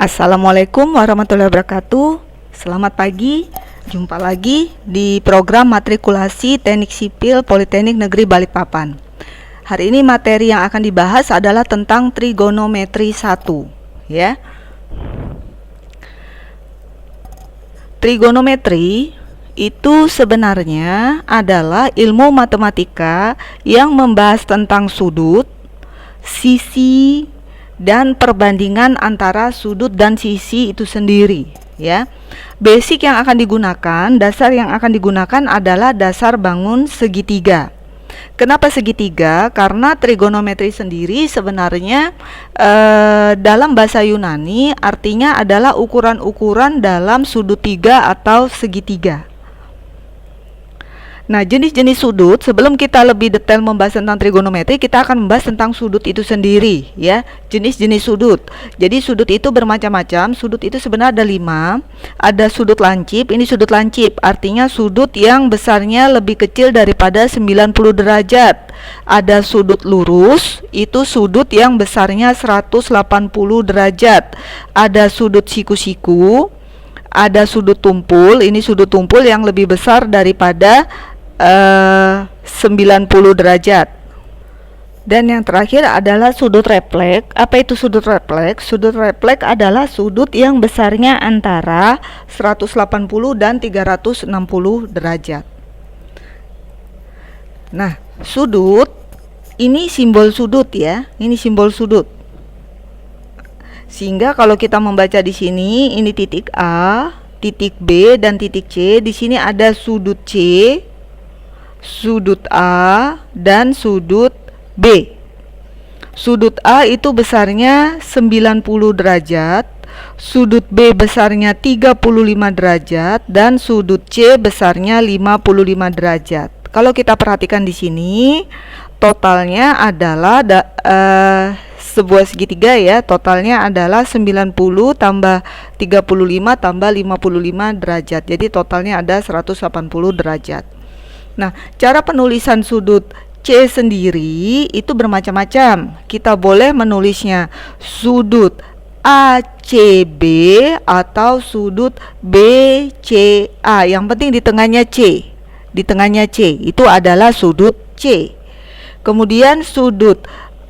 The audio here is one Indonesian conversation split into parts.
Assalamualaikum warahmatullahi wabarakatuh. Selamat pagi. Jumpa lagi di program matrikulasi Teknik Sipil Politeknik Negeri Balikpapan. Hari ini materi yang akan dibahas adalah tentang trigonometri 1, ya. Trigonometri itu sebenarnya adalah ilmu matematika yang membahas tentang sudut, sisi, dan perbandingan antara sudut dan sisi itu sendiri, ya. Basic yang akan digunakan, dasar yang akan digunakan adalah dasar bangun segitiga. Kenapa segitiga? Karena trigonometri sendiri sebenarnya dalam bahasa Yunani artinya adalah ukuran-ukuran dalam sudut tiga atau segitiga. Nah, jenis-jenis sudut, sebelum kita lebih detail membahas tentang trigonometri, kita akan membahas tentang sudut itu sendiri, ya. Jenis-jenis sudut. Jadi sudut itu bermacam-macam. Sudut itu sebenarnya ada 5. Ada sudut lancip. Ini sudut lancip, artinya sudut yang besarnya lebih kecil daripada 90 derajat. Ada sudut lurus, itu sudut yang besarnya 180 derajat. Ada sudut siku-siku. Ada sudut tumpul. Ini sudut tumpul yang lebih besar daripada 90 derajat. Dan yang terakhir adalah sudut refleks. Apa itu sudut refleks? Sudut refleks adalah sudut yang besarnya antara 180 dan 360 derajat. Nah, sudut ini simbol sudut, ya. Ini simbol sudut. Sehingga kalau kita membaca di sini, ini titik A, titik B, dan titik C. Di sini ada sudut C, sudut A, dan sudut B. Sudut A itu besarnya 90 derajat, sudut B besarnya 35 derajat, dan sudut C besarnya 55 derajat. Kalau kita perhatikan di sini, totalnya adalah sebuah segitiga, ya. Totalnya adalah 90 tambah 35 tambah 55 derajat. Jadi totalnya ada 180 derajat. Nah, cara penulisan sudut C sendiri itu bermacam-macam. Kita boleh menulisnya sudut ACB atau sudut BCA. Yang penting di tengahnya C. Di tengahnya C itu adalah sudut C. Kemudian sudut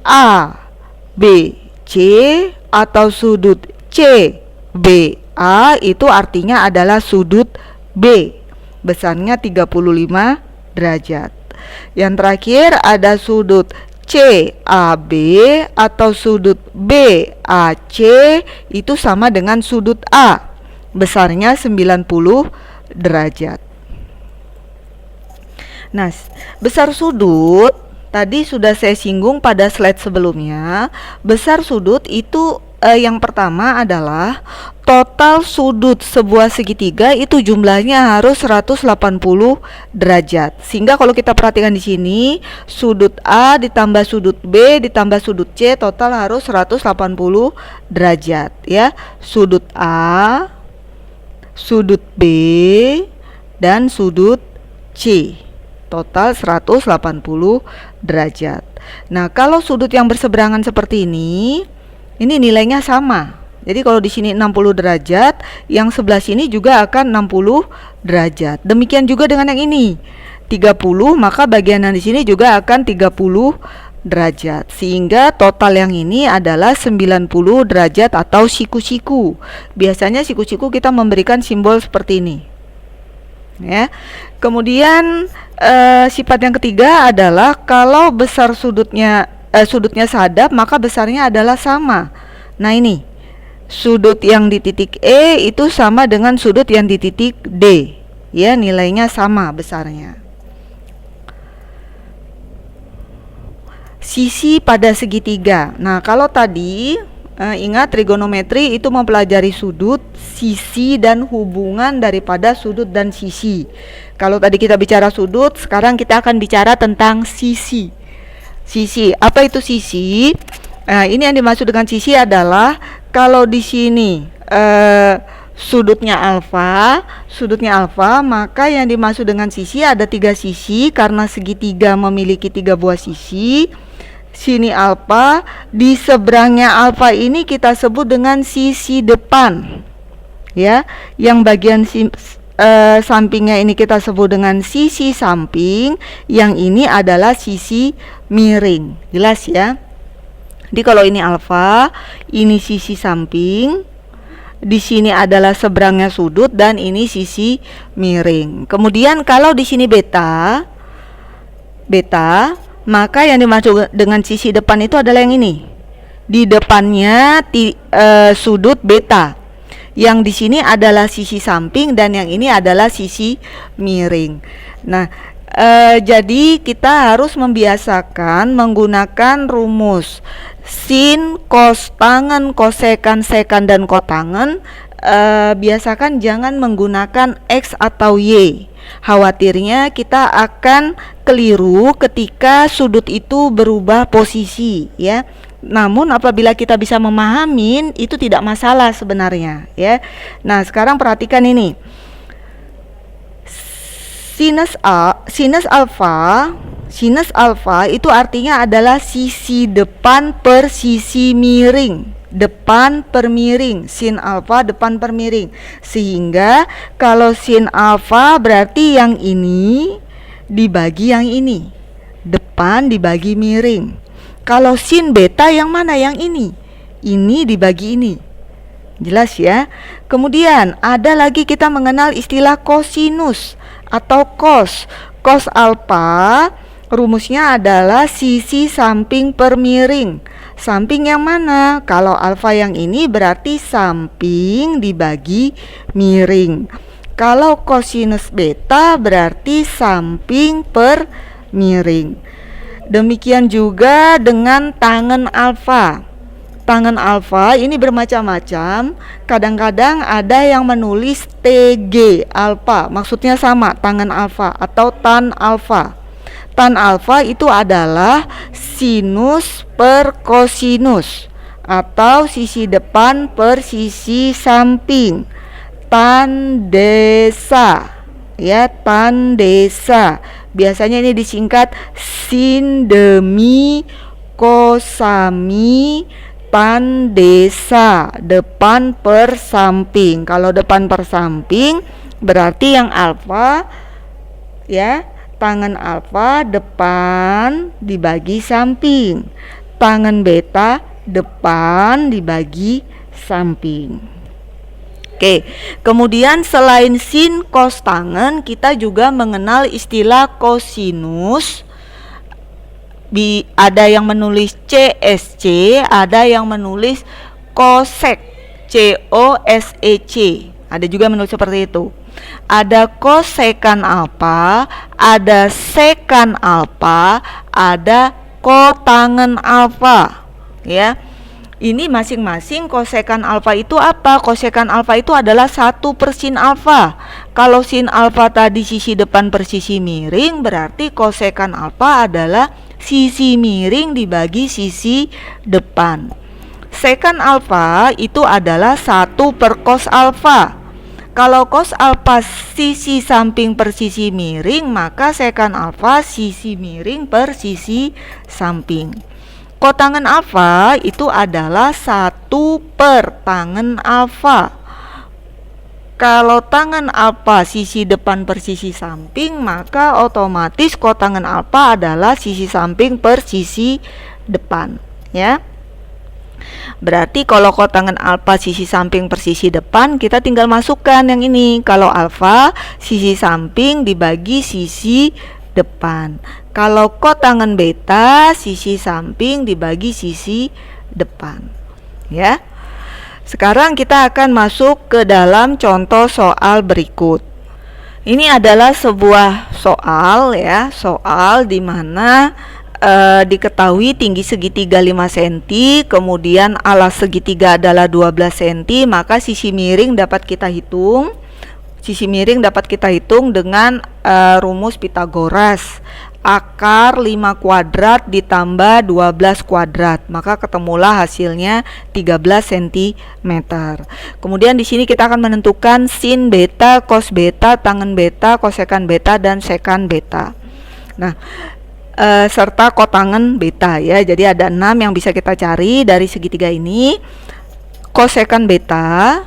ABC atau sudut CBA itu artinya adalah sudut B. Besarnya 35 derajat. Yang terakhir ada sudut CAB atau sudut BAC, itu sama dengan sudut A, besarnya 90 derajat. Nah, besar sudut tadi sudah saya singgung pada slide sebelumnya. Besar sudut itu yang pertama adalah total sudut sebuah segitiga itu jumlahnya harus 180 derajat. Sehingga kalau kita perhatikan di sini, sudut A ditambah sudut B ditambah sudut C total harus 180 derajat, ya. Sudut A, sudut B, dan sudut C. Total 180 derajat. Nah, kalau sudut yang berseberangan seperti ini nilainya sama. Jadi kalau di sini 60 derajat, yang sebelah sini juga akan 60 derajat. Demikian juga dengan yang ini. 30, maka bagian yang di sini juga akan 30 derajat. Sehingga total yang ini adalah 90 derajat atau siku-siku. Biasanya siku-siku kita memberikan simbol seperti ini. Ya. Kemudian sifat yang ketiga adalah kalau besar sudutnya sadap, maka besarnya adalah sama. Nah, ini sudut yang di titik E itu sama dengan sudut yang di titik D, ya, nilainya sama besarnya. Sisi pada segitiga. Nah, kalau tadi ingat trigonometri itu mempelajari sudut, sisi, dan hubungan daripada sudut dan sisi. Kalau tadi kita bicara sudut, sekarang kita akan bicara tentang sisi. Sisi, apa itu sisi? Nah, ini yang dimaksud dengan sisi adalah kalau di sini sudutnya alfa, maka yang dimaksud dengan sisi ada 3 sisi karena segitiga memiliki 3 buah sisi. Sini alfa, di seberangnya alfa ini kita sebut dengan sisi depan. Ya, yang bagian sampingnya ini kita sebut dengan sisi samping, yang ini adalah sisi miring. Jelas ya? Jadi kalau ini alfa, ini sisi samping, di sini adalah seberangnya sudut, dan ini sisi miring. Kemudian kalau di sini beta, maka yang dimaksud dengan sisi depan itu adalah yang ini. Di depannya sudut beta. Yang di sini adalah sisi samping, dan yang ini adalah sisi miring. Nah, jadi kita harus membiasakan menggunakan rumus sin, cos tangen, kosekan, sekan, dan kotangen. Biasakan jangan menggunakan X atau Y. Khawatirnya kita akan keliru ketika sudut itu berubah posisi, ya. Namun apabila kita bisa memahami, itu tidak masalah sebenarnya, ya. Nah, sekarang perhatikan ini. Sinus alfa itu artinya adalah sisi depan per sisi miring, depan per miring. Sin alfa depan per miring. Sehingga kalau sin alfa berarti yang ini dibagi yang ini, depan dibagi miring. Kalau sin beta yang mana? Yang ini dibagi ini. Jelas ya? Kemudian ada lagi kita mengenal istilah kosinus atau cos. Cos alfa rumusnya adalah sisi samping per miring. Samping yang mana? Kalau alfa yang ini berarti samping dibagi miring. Kalau kosinus beta berarti samping per miring. Demikian juga dengan tangen alfa. Tangen alfa ini bermacam-macam. Kadang-kadang ada yang menulis TG alfa, maksudnya sama, tangen alfa atau tan alfa. Tan alfa itu adalah sinus per kosinus atau sisi depan per sisi samping. Tan desa, ya, tan desa. Biasanya ini disingkat sin demi kosami tan desa, depan per samping. Kalau depan per samping berarti yang alfa, ya, tangen alfa depan dibagi samping, tangen beta depan dibagi samping. Oke, kemudian selain sin, cos, tangen, kita juga mengenal istilah kosinus. Ada yang menulis CSC, ada yang menulis kosek, COSEC. Ada juga menulis seperti itu. Ada kosekan alfa, ada sekan alfa, ada kotangen alfa, ya. Ini masing-masing kosekan alfa itu apa? Kosekan alfa itu adalah 1 per sin alfa. Kalau sin alfa tadi sisi depan per sisi miring, berarti kosekan alfa adalah sisi miring dibagi sisi depan. Sekan alfa itu adalah 1 per cos alfa. Kalau cos alfa sisi samping per sisi miring, maka sekan alfa sisi miring per sisi samping. Kotangen alfa itu adalah 1 per tangen alfa. Kalau tangen alfa sisi depan per sisi samping, maka otomatis kotangen alfa adalah sisi samping per sisi depan, ya. Berarti kalau kotangen alfa sisi samping per sisi depan, kita tinggal masukkan yang ini. Kalau alfa sisi samping dibagi sisi depan. Kalau kotangen beta sisi samping dibagi sisi depan, ya. Sekarang kita akan masuk ke dalam contoh soal berikut. Ini adalah sebuah soal, ya, soal di mana diketahui tinggi segitiga 5 cm, kemudian alas segitiga adalah 12 cm, maka sisi miring dapat kita hitung. Sisi miring dapat kita hitung dengan rumus Pitagoras. Akar 5 kuadrat ditambah 12 kuadrat, maka ketemulah hasilnya 13 cm. Kemudian di sini kita akan menentukan sin beta, cos beta, tangen beta, kosekan beta, dan sekan beta. Nah, serta kotangen beta ya. Jadi ada 6 yang bisa kita cari dari segitiga ini. Kosekan beta,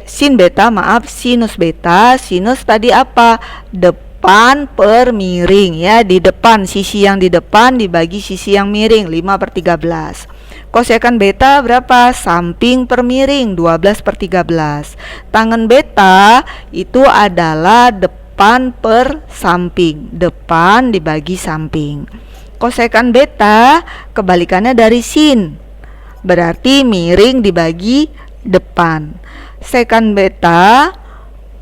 sin beta, maaf, sinus beta. Sinus tadi apa? Depan per miring ya, di depan, sisi yang di depan dibagi sisi yang miring, 5/13. Kosekan beta berapa? Samping per miring, 12/13. Tangen beta itu adalah depan per samping, depan dibagi samping. Kosekan beta kebalikannya dari sin, berarti miring dibagi depan. Sekan beta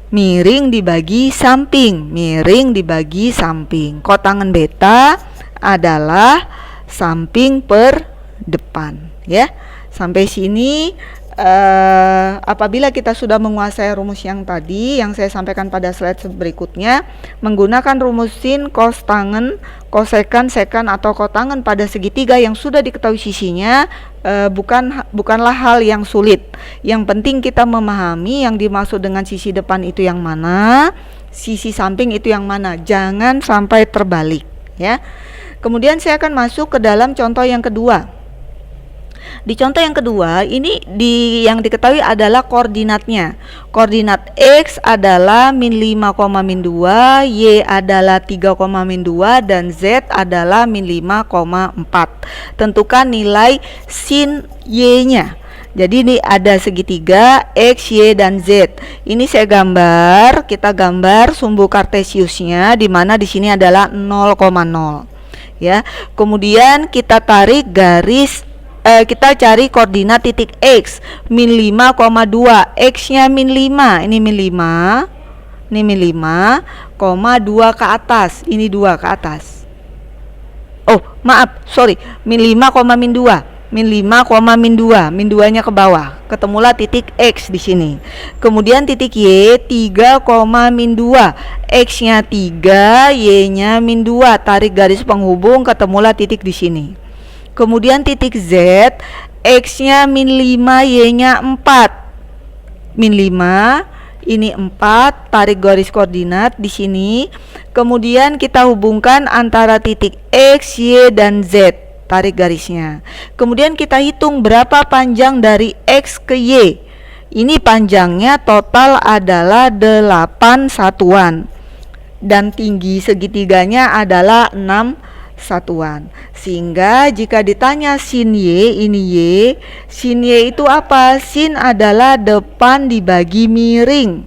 miring dibagi samping, miring dibagi samping. Kotangen beta adalah samping per depan ya. Sampai sini apabila kita sudah menguasai rumus yang tadi yang saya sampaikan pada slide berikutnya, menggunakan rumus sin, cos, tangen, kosekan, sekan atau kotangen pada segitiga yang sudah diketahui sisinya bukanlah hal yang sulit. Yang penting kita memahami yang dimaksud dengan sisi depan itu yang mana, sisi samping itu yang mana, jangan sampai terbalik ya. Kemudian saya akan masuk ke dalam contoh yang kedua. Di contoh yang kedua ini yang diketahui adalah koordinatnya. Koordinat X adalah -5, -2, Y adalah 3, dan Z adalah -5,4. Tentukan nilai sin Y-nya. Jadi ini ada segitiga X, Y, dan Z. Ini saya gambar, kita gambar sumbu kartesiusnya, di mana di sini adalah 0,0 ya. Kemudian kita tarik garis, kita cari koordinat titik X, -5,2. X-nya -5, ini -5, ini -5,2 ke atas, ini 2 ke atas. Oh, maaf, sorry, -5,-2, -2-nya ke bawah. Ketemulah titik X di sini. Kemudian titik Y 3,-2. X-nya 3, Y-nya -2. Tarik garis penghubung, ketemulah titik di sini. Kemudian titik Z, X-nya -5, Y-nya 4. -5, ini 4, tarik garis koordinat di sini. Kemudian kita hubungkan antara titik X, Y, dan Z. Tarik garisnya. Kemudian kita hitung berapa panjang dari X ke Y. Ini panjangnya total adalah 8 satuan. Dan tinggi segitiganya adalah 6 satuan. Sehingga jika ditanya sin Y, ini Y, sin Y itu apa? Sin adalah depan dibagi miring.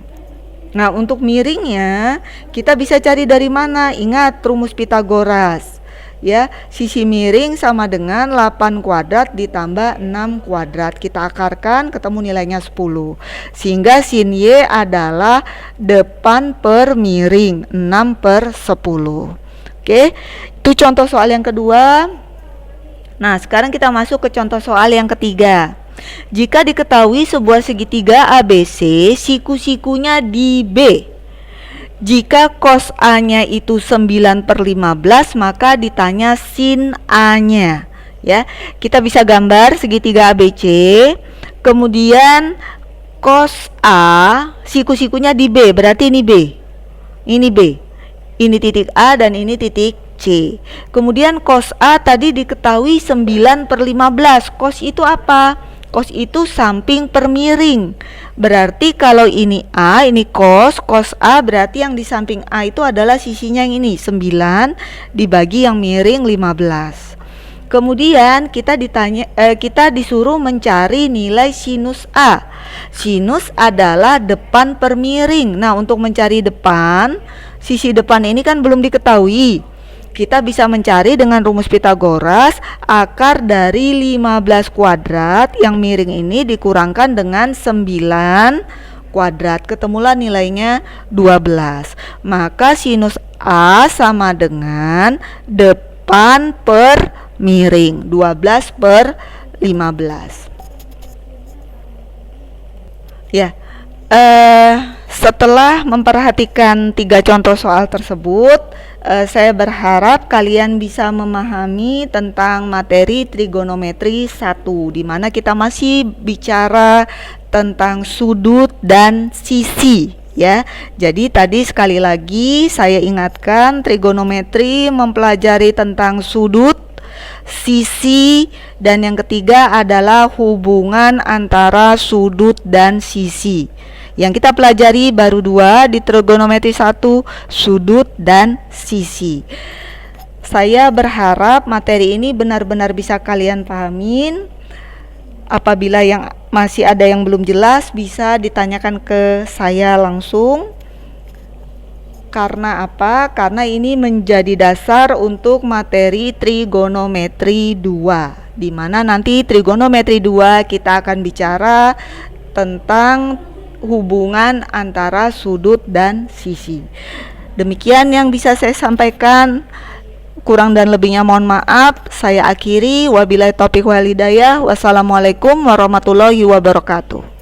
Nah, untuk miringnya kita bisa cari dari mana? Ingat rumus Pitagoras ya, sisi miring sama dengan 8 kuadrat ditambah 6 kuadrat. Kita akarkan, ketemu nilainya 10. Sehingga sin Y adalah depan per miring, 6/10. Oke, itu contoh soal yang kedua. Nah, sekarang kita masuk ke contoh soal yang ketiga. Jika diketahui sebuah segitiga ABC, siku-sikunya di B. Jika cos A-nya itu 9/15, maka ditanya sin A-nya. Ya, kita bisa gambar segitiga ABC. Kemudian cos A, siku-sikunya di B, berarti ini B. Ini B. Ini titik A dan ini titik C. Kemudian cos A tadi diketahui 9/15. Cos itu apa? Cos itu samping per miring. Berarti kalau ini A, ini cos A berarti yang di samping A itu adalah sisinya yang ini, 9 dibagi yang miring 15. Kemudian kita disuruh mencari nilai sinus A. Sinus adalah depan per miring. Nah, untuk mencari depan, sisi depan ini kan belum diketahui. Kita bisa mencari dengan rumus Pitagoras, akar dari 15 kuadrat yang miring ini dikurangkan dengan 9 kuadrat. Ketemulah nilainya 12. Maka sinus A sama dengan depan per miring, 12/15. Ya, setelah memperhatikan 3 contoh soal tersebut, saya berharap kalian bisa memahami tentang materi trigonometri 1, di mana kita masih bicara tentang sudut dan sisi ya. Jadi tadi sekali lagi saya ingatkan, trigonometri mempelajari tentang sudut, sisi, dan yang ketiga adalah hubungan antara sudut dan sisi. Yang kita pelajari baru dua di trigonometri 1, sudut dan sisi. Saya berharap materi ini benar-benar bisa kalian pahamin. Apabila yang masih ada yang belum jelas, bisa ditanyakan ke saya langsung. Karena apa? Karena ini menjadi dasar untuk materi trigonometri 2, di mana nanti trigonometri 2 kita akan bicara tentang hubungan antara sudut dan sisi. Demikian yang bisa saya sampaikan. Kurang dan lebihnya mohon maaf. Saya akhiri. Wabillahi taufiq wal hidayah. Wassalamualaikum warahmatullahi wabarakatuh.